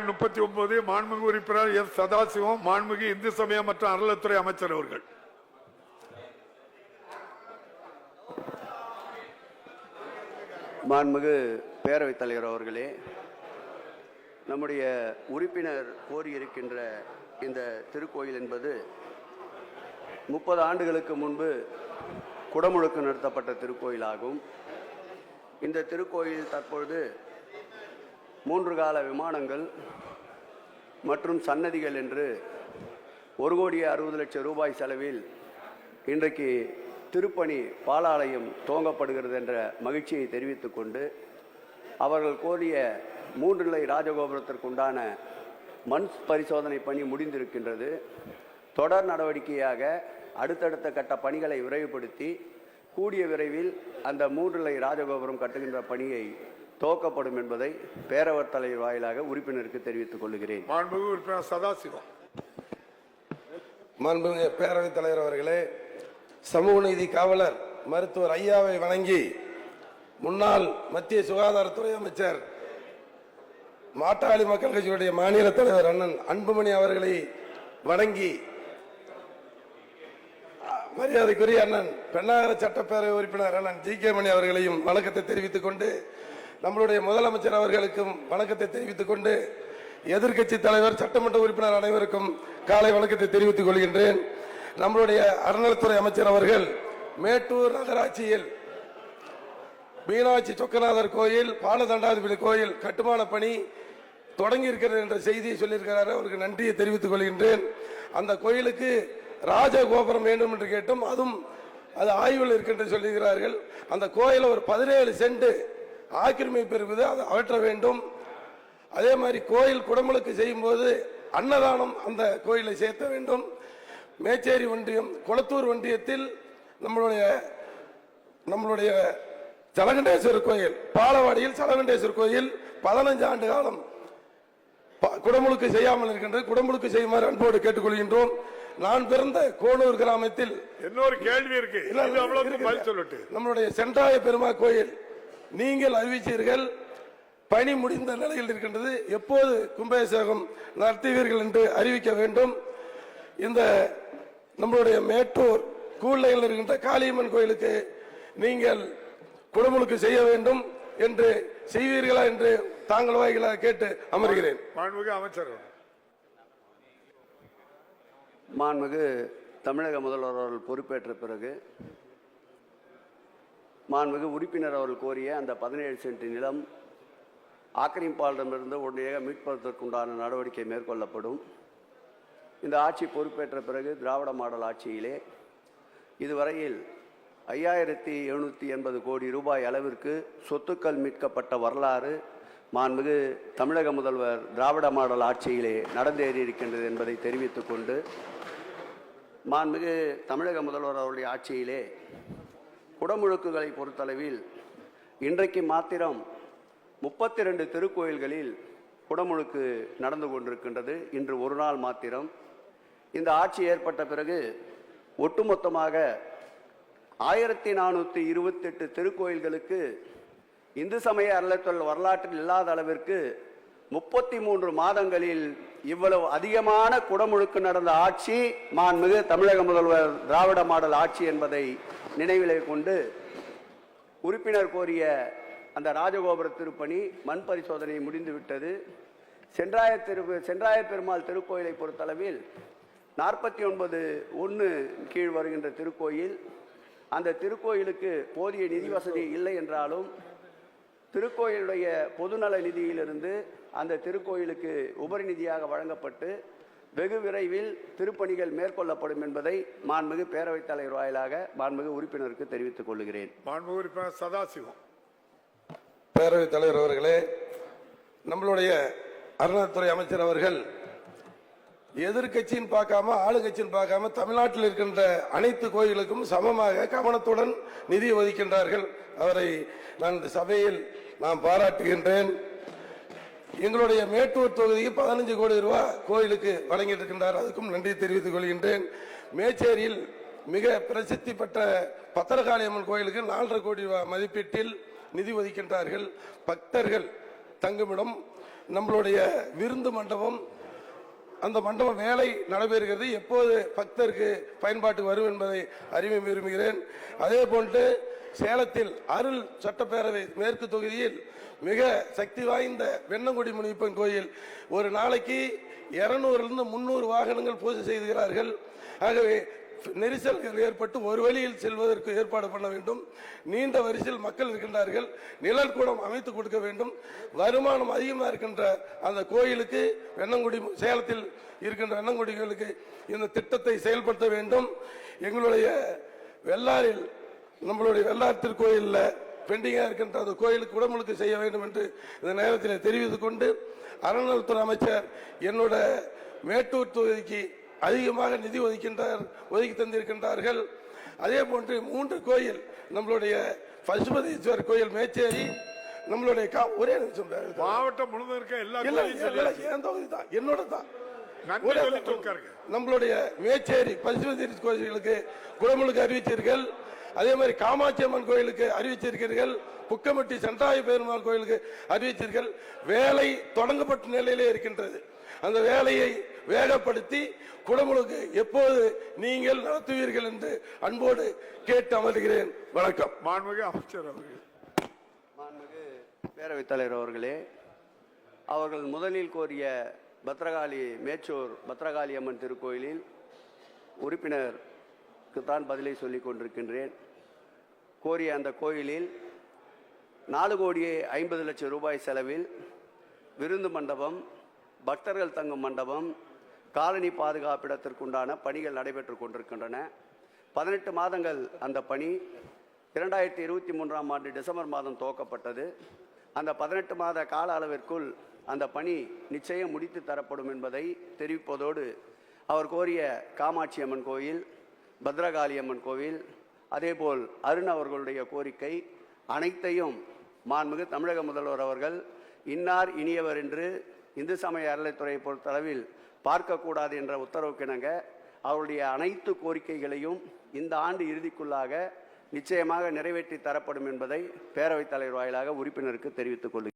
எண் 39 மாண்புமிகு உறுப்பினர் எஸ் சதாசிவம் மாண்புமிகு இந்து சமய மற்றும் அறநிலையத்துறை அமைச்சர் அவர்கள். மாண்புமிகு பேரவைத் தலைவர் அவர்களே, நம்முடைய உறுப்பினர் கோரியிருக்கின்ற இந்த திருக்கோயில் என்பது 30 ஆண்டுகளுக்கு முன்பு குடமுழுக்கு நடத்தப்பட்ட திருக்கோயிலாகும். இந்த திருக்கோயில் தற்பொழுது 3 கால விமானங்கள் மற்றும் சன்னதிகள் என்று 1,60,00,000 ரூபாய் செலவில் இன்றைக்கு திருப்பணி பாலாலயம் துவங்கப்படுகிறது என்ற மகிழ்ச்சியை தெரிவித்துக் கொண்டு, அவர்கள் கோரிய 3 நிலை ராஜகோபுரத்திற்குண்டான மண் பரிசோதனை பணி முடிந்திருக்கின்றது. தொடர் நடவடிக்கையாக அடுத்தடுத்த கட்ட பணிகளை விரைவுபடுத்தி கூடிய விரைவில் அந்த 3 நிலை ராஜகோபுரம் கட்டுகின்ற பணியை துவக்கப்படும் என்பதை பேரவைத் தலைவர் வாயிலாக உறுப்பினருக்கு தெரிவித்துக் கொள்கிறேன். மாண்புமிகு உறுப்பினர் சதாசிவம். மாண்புமிகு பேரவைத் தலைவர் அவர்களே, சமூக நீதி காவலர் மருத்துவர் ஐயாவை வணங்கி முன்னாள் மத்திய சுகாதாரத்துறை அமைச்சர் மாட்டாளி மக்கள் கட்சியுடைய மாநில தலைவர் அண்ணன் அன்புமணி அவர்களை வணங்கி மரியாதைக்குரிய அண்ணன் பெண்ணாகர சட்டப்பேரவை உறுப்பினர் அண்ணன் ஜி.கே. மணி அவர்களையும் வணக்கத்தை தெரிவித்துக் கொண்டு, நம்மளுடைய முதலமைச்சர் அவர்களுக்கும் வணக்கத்தை தெரிவித்துக் கொண்டு, எதிர்க்கட்சி தலைவர் சட்டமன்ற உறுப்பினர் அனைவருக்கும் காலை வணக்கத்தை தெரிவித்துக் கொள்கின்றேன். நம்மளுடைய அறநிலையத்துறை அமைச்சர் அவர்கள் மேட்டூர் நகராட்சியில் மீனாட்சி சொக்கநாதர் கோயில், பாலதண்டாதிபதி கோயில் கட்டுமான பணி தொடங்கி இருக்கிறது என்ற செய்தியை சொல்லியிருக்கிறார். அவருக்கு நன்றியை தெரிவித்துக் கொள்கின்றேன். அந்த கோயிலுக்கு ராஜகோபுரம் வேண்டும் என்று கேட்டும் அதுவும் அது ஆய்வில் இருக்கின்ற சொல்லுகிறார்கள். அந்த கோயிலை ஒரு 17 சென்ட் ஆக்கிரமிப்பு இருக்குது, அதை அகற்ற வேண்டும். அதே மாதிரி கோயில் குடமுழுக்கு செய்யும் போது அன்னதானம் அந்த கோயிலை சேர்த்த வேண்டும். மேச்சேரி ஒன்றியம் கொளத்தூர் ஒன்றியத்தில் நம்மளுடைய சலகண்டேஸ்வரர் கோயில், பாலவாடியில் சலகண்டேஸ்வரர் கோயில் 15 ஆண்டு காலம் குடமுழுக்கு செய்யாமல் இருக்கின்றது. குடமுழுக்கு செய்யுமாறு அன்போடு கேட்டுக்கொள்கின்றோம். நான் பிறந்த கோனூர் கிராமத்தில் இன்னொரு கேள்வி இருக்கு, நம்மளுடைய சென்றாய பெருமா கோயில் நீங்கள் அறிவிச்சீர்கள், பணி முடிந்த நிலையில் இருக்கின்றது. எப்போது கும்பாபிஷேகம் நடத்துவீர்கள் என்று அறிவிக்க வேண்டும். இந்த நம்மளுடைய மேட்டூர் கூழ்லையில் இருக்கின்ற காளியம்மன் கோயிலுக்கு நீங்கள் குடமுழுக்கு செய்ய வேண்டும் என்று செய்வீர்களா என்று தாங்கள் வாயிலாக கேட்டு அமர்கிறேன். மாண்புமிகு தமிழக முதல்வர் அவர்கள் பொறுப்பேற்ற பிறகு மாண்புமிகு உறுப்பினர் அவர்கள் கோரிய அந்த 17 சென்ட் நிலம் ஆக்கிரமிப்பாளரிடமிருந்து உடனடியாக மீட்பதற்குண்டான நடவடிக்கை மேற்கொள்ளப்படும். இந்த ஆட்சி பொறுப்பேற்ற பிறகு திராவிட மாடல் ஆட்சியிலே இதுவரையில் 5780 கோடி ரூபாய் அளவிற்கு சொத்துக்கள் மீட்கப்பட்ட வரலாறு மாண்புமிகு தமிழக முதல்வர் திராவிட மாடல் ஆட்சியிலே நடந்தேறி இருக்கின்றது என்பதை தெரிவித்துக் கொண்டு, மாண்புமிகு தமிழக முதல்வர் அவருடைய ஆட்சியிலே குடமுழுக்குகளை பொறுத்தளவில் இன்றைக்கு மாத்திரம் 32 திருக்கோயில்களில் குடமுழுக்கு நடந்து கொண்டிருக்கின்றது. இன்று ஒரு நாள் மாத்திரம். இந்த ஆட்சி ஏற்பட்ட பிறகு ஒட்டுமொத்தமாக 1428 திருக்கோயில்களுக்கு இந்து சமய அறநிலையத்துறை வரலாற்றில் இல்லாத அளவிற்கு 33 மாதங்களில் இவ்வளவு அதிகமான குடமுழுக்கு நடந்த ஆட்சி மாண்புமிகு தமிழக முதல்வர் திராவிட மாடல் ஆட்சி என்பதை நினைவிலே கொண்டு, உறுப்பினர் கோரிய அந்த ராஜகோபுர திருப்பணி மண் பரிசோதனை முடிந்துவிட்டது. சென்றாய பெருமாள் திருக்கோயிலை பொறுத்தளவில் 49(1) கீழ் வருகின்ற திருக்கோயில். அந்த திருக்கோயிலுக்கு போதிய நிதி வசதி இல்லை என்றாலும் திருக்கோயிலுடைய பொதுநல நிதியிலிருந்து அந்த திருக்கோயிலுக்கு உபரி நிதியாக வழங்கப்பட்டு வெகு விரைவில் திருப்பணிகள் மேற்கொள்ளப்படும் என்பதை மாண்புமிகு பேரவைத் தலைவர் வாயிலாக மாண்புமிகு உறுப்பினருக்கு தெரிவித்துக் கொள்கிறேன். மாண்புமிகு உறுப்பினர் சதாசிவம். பேரவைத் தலைவர் அவர்களே, நம்மளுடைய அறநிலையத்துறை அமைச்சர் அவர்கள் எதிர்கட்சின்னு பார்க்காம ஆளுங்கட்சின்னு பார்க்காம தமிழ்நாட்டில் இருக்கின்ற அனைத்து கோயிலுக்கும் சமமாக கவனத்துடன் நிதி ஒதுக்கின்றார்கள். அவரை நான் சபையில் பாராட்டுகின்றேன். எங்களுடைய மேட்டூர் தொகுதிக்கு 15 கோடி ரூபாய் கோயிலுக்கு வழங்கிட்டு இருக்கின்றார். அதுக்கும் நன்றி தெரிவித்துக் கொள்கின்றேன். மேச்சேரியில் மிக பிரசித்தி பெற்ற பத்திரகாளியம்மன் கோயிலுக்கு 4.5 கோடி ரூபாய் மதிப்பீட்டில் நிதி ஒதுக்கின்றார்கள். பக்தர்கள் தங்குமிடம் நம்மளுடைய விருந்து மண்டபம், அந்த மண்டபம் வேலை நடைபெறுகிறது. எப்போது பக்தருக்கு பயன்பாட்டுக்கு வரும் என்பதை அறிய விரும்புகிறேன். அதே போன்று சேலத்தில் அருள் சட்டப்பேரவை மேற்கு தொகுதியில் மிக சக்தி வாய்ந்த வெண்ணங்குடி முனியப்பன் கோயில் ஒரு நாளைக்கு 200 300 வாகனங்கள் பூஜை செய்கிறார்கள். ஆகவே நெரிசல்கள் ஏற்பட்டு ஒரு வழியில் செல்வதற்கு ஏற்பாடு பண்ண வேண்டும். நீண்ட வரிசையில் மக்கள் இருக்கின்றார்கள். நிழல் கூடம் அமைத்து கொடுக்க வேண்டும். வருமானம் அதிகமாக இருக்கின்ற அந்த கோயிலுக்கு வெண்ணங்குடி சேலத்தில் இருக்கின்ற வெண்ணங்குடிகளுக்கு இந்த திட்டத்தை செயல்படுத்த வேண்டும். எங்களுடைய வெள்ளாரில் நம்மளுடைய வெள்ளார் திருக்கோயிலில் பெண்டிங்காக இருக்கின்ற அந்த கோயிலுக்கு உடமுழுக்கு செய்ய வேண்டும் என்று இந்த நேரத்தில் தெரிவித்துக் கொண்டு, அறநிலையத்துறை அமைச்சர் என்னோட மேட்டூர் தொகுதிக்கு அதிகமாக நிதி ஒதுக்கி தந்திருக்கின்றார்கள். அதே போன்று 3 கோயில், நம்மளுடைய பசுபதீஸ்வரர் கோயில் மேச்சேரி, நம்மளுடைய ஒரே நிமிஷம், மாவட்டம் முழுவதும் இருக்க எல்லா என் தொகுதி தான், என்னோட தான். நம்மளுடைய மேச்சேரி பசுபதீஸ்வரர் கோயில்களுக்கு குடமுழுக்கு அறிவிச்சீர்கள். அதே மாதிரி காமாட்சி அம்மன் கோயிலுக்கு அறிவிச்சிருக்கிறீர்கள். புக்கமட்டி சென்றாய பெருமாள் கோயிலுக்கு அறிவிச்சீர்கள். வேலை தொடங்கப்பட்ட நிலையிலே இருக்கின்றது. அந்த வேலையை வேகப்படுத்தி குடமுழுக்கு எப்போது நீங்கள் நடத்துவீர்கள் என்று அன்போடு கேட்டு அமர்கிறேன். வணக்கம். மாண்புமிகு அமைச்சர் அவர்கள். மாண்புமிகு பேரவைத் தலைவர் அவர்களே, அவர்கள் முதலில் கோரிய பத்ரகாளி மேச்சூர் பத்ரகாளி அம்மன் திருக்கோயிலில் உறுப்பினருக்குத்தான் பதிலை சொல்லிக் கொண்டிருக்கின்றேன். கோரிய அந்த கோயிலில் 4,50,00,000 ரூபாய் செலவில் விருந்து மண்டபம், பக்தர்கள் தங்கும் மண்டபம், காலனி பாதுகாப்பிடத்திற்குண்டான பணிகள் நடைபெற்று கொண்டிருக்கின்றன. 18 மாதங்கள் அந்த பணி 2023ஆம் ஆண்டு டிசம்பர் மாதம் துவக்கப்பட்டது. அந்த 18 மாத கால அளவிற்குள் அந்த பணி நிச்சயம் முடித்து தரப்படும் என்பதை தெரிவிப்பதோடு, அவர் கோரிய காமாட்சி அம்மன் கோயில், பத்ரகாளி அம்மன் கோவில், அதேபோல் அருண் அவர்களுடைய கோரிக்கை அனைத்தையும் மாண்புமிகு தமிழக முதல்வர் அவர்கள் இன்னார் இனியவர் என்று இந்து சமய அறநிலையத்துறையை பொறுத்தளவில் பார்க்கக்கூடாது என்ற உத்தரவுக்கிணங்க அவருடைய அனைத்து கோரிக்கைகளையும் இந்த ஆண்டு இறுதிக்குள்ளாக நிச்சயமாக நிறைவேற்றி தரப்படும் என்பதை பேரவைத் தலைவர் வாயிலாக உறுப்பினருக்கு தெரிவித்துக் கொள்கிறேன்.